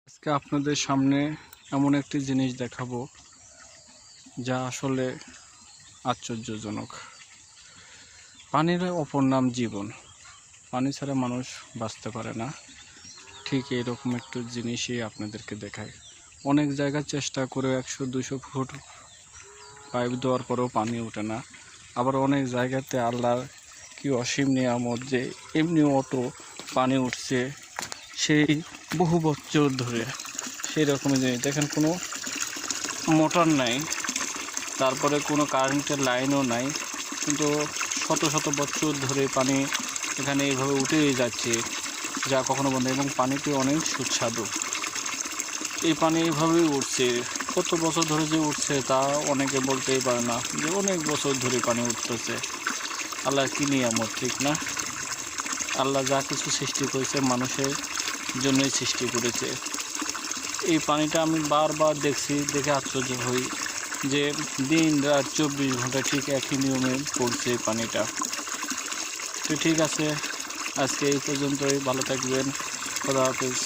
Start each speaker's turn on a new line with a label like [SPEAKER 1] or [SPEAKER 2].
[SPEAKER 1] আজকে আপনাদের সামনে এমন একটি জিনিস দেখাবো যা আসলে আশ্চর্যজনক। পানির অপর নাম জীবন। পানি ছাড়া মানুষ বাঁচতে পারে না। ঠিক এরকম একটু জিনিসই আপনাদেরকে দেখায়। অনেক জায়গায় চেষ্টা করে 100-200 ফুট পাইপ দেওয়ার পরেও পানি ওঠে না। আবার অনেক জায়গাতে আল্লাহর কি অসীম নিয়ামত যে এমনি অটো পানি উঠছে সেই বহু বছর ধরে। সেই রকমের জিনিস দেখেন, কোনো মোটর নাই, তারপরে কোনো কারেন্টের লাইনও নাই, কিন্তু শত শত বছর ধরে পানি এখানে এইভাবে উঠেই যাচ্ছে, যা কখনো বন্ধ। এবং পানিটি অনেক সুস্বাদু। এই পানি এইভাবেই উঠছে, কত বছর ধরে যে উঠছে তা অনেকে বলতেই পারে না, যে অনেক বছর ধরে পানি উঠতেছে। আল্লাহর কি নিয়ামত, ঠিক না? আল্লাহ যা কিছু সৃষ্টি করেছে মানুষের জন্যই সৃষ্টি করেছে। এই পানিটা আমি বারবার দেখছি, দেখে আশ্চর্য হই যে দিন রাত 24 ঘন্টা ঠিক একই নিয়মে পড়ছে এই পানিটা। তো ঠিক আছে, আজকে এই পর্যন্তই। ভালো থাকবেন। খোদা হাফেজ।